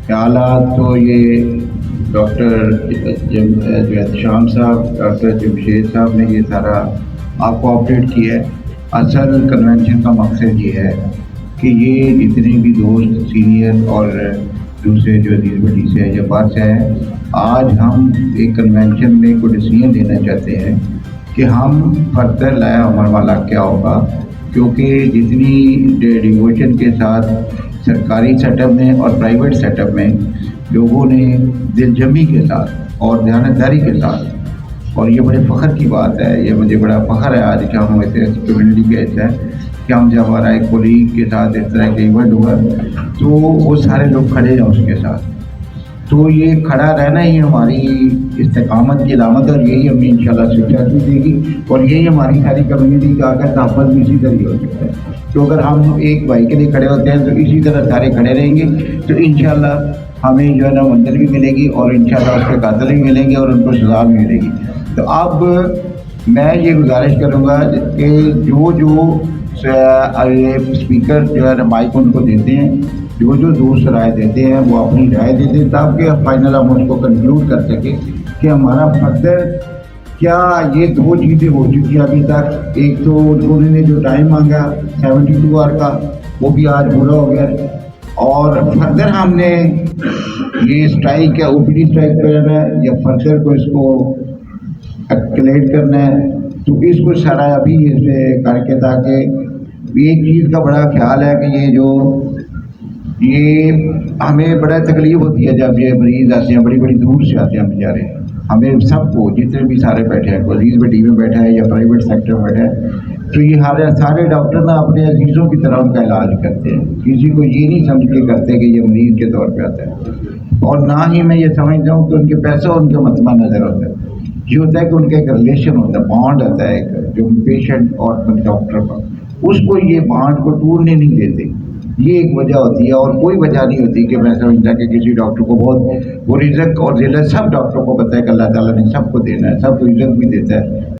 ख्यालात तो ये डॉक्टर शाम साहब, डॉक्टर जमशेद साहब ने ये सारा आपको अपडेट किया है। असल कन्वेंशन का मकसद ये है कि ये जितने भी दोस्त सीनियर और दूसरे जो अजीज बड़ी से या बात से हैं, आज हम एक कन्वेंशन में कोई डिसीजन लेना चाहते हैं कि हम फर्दर लाया अमर वाला क्या होगा, क्योंकि जितनी डिवोशन के साथ सरकारी सेटअप में और प्राइवेट सेटअप में लोगों ने दिलजमी के साथ और ध्यानदारी के साथ, और ये बड़े फ़ख्र की बात है, ये मुझे बड़ा फ़ख्र है आज कि हम ऐसे कम्युनिटी के ऐसा है कि हम जब हमारा एक कोलीग के साथ इस तरह के इवेंट हुआ तो वो सारे लोग खड़े हैं उसके साथ। तो ये खड़ा रहना ही हमारी इस्तेकामत की अलामत है और यही हमें इंशाल्लाह शिक्षा देगी और यही हमारी सारी कम्युनिटी का आकर तहफ़्फ़ुज़ भी इसी तरह हो सकता है। तो अगर हम एक भाई के लिए खड़े होते हैं तो इसी तरह सारे खड़े रहेंगे तो इंशाल्लाह हमें जो है ना मंजिल भी मिलेगी और इंशाल्लाह उसके कातिल भी मिलेंगे और उनको सज़ा भी मिलेगी। तो अब मैं ये गुजारिश करूँगा कि जो स्पीकर जो है ना माइक उनको देते हैं, जो दोस्त राय देते हैं वो अपनी राय देते हैं ताकि फाइनल हम उसको कंक्लूड कर सकें कि हमारा फर्दर क्या। ये दो चीज़ें हो चुकी हैं अभी तक। एक तो उन्होंने जो टाइम मांगा 72 आवर का वो भी आज पूरा हो गया और फर्दर हमने ये स्ट्राइक या ओपीडी स्ट्राइक करना है या फर्दर को इसको एक्टिवेट करना है, तो इसको सारा अभी इसे करके ताकि एक चीज़ का बड़ा ख्याल है कि ये हमें बड़ा तकलीफ़ होती है जब ये मरीज़ आते हैं, बड़ी बड़ी दूर से आते हैं बेचारे। हमें सबको जितने भी सारे बैठे हैं, कोई अजीज़ बटी में बैठा है या प्राइवेट सेक्टर में बैठा है, तो ये सारे डॉक्टर ना अपने अजीज़ों की तरह उनका इलाज करते हैं। किसी को ये नहीं समझ के करते कि ये मरीज़ के तौर पे आता है और ना ही मैं ये समझता हूँ कि उनके पैसा उनके मतमा नज़र होता है। ये होता है कि उनका एक रिलेशन होता है, बॉन्ड होता है एक, जो पेशेंट और डॉक्टर का, उसको ये बॉन्ड को टूटने नहीं देते। ये एक वजह होती है और कोई वजह नहीं होती कि मैं समझता कि किसी डॉक्टर को बहुत वो रिज़्क और ज़िल्लत सब डॉक्टरों को पता है कि अल्लाह ताला ने सबको देना है, सबको इज़्ज़त भी देता है।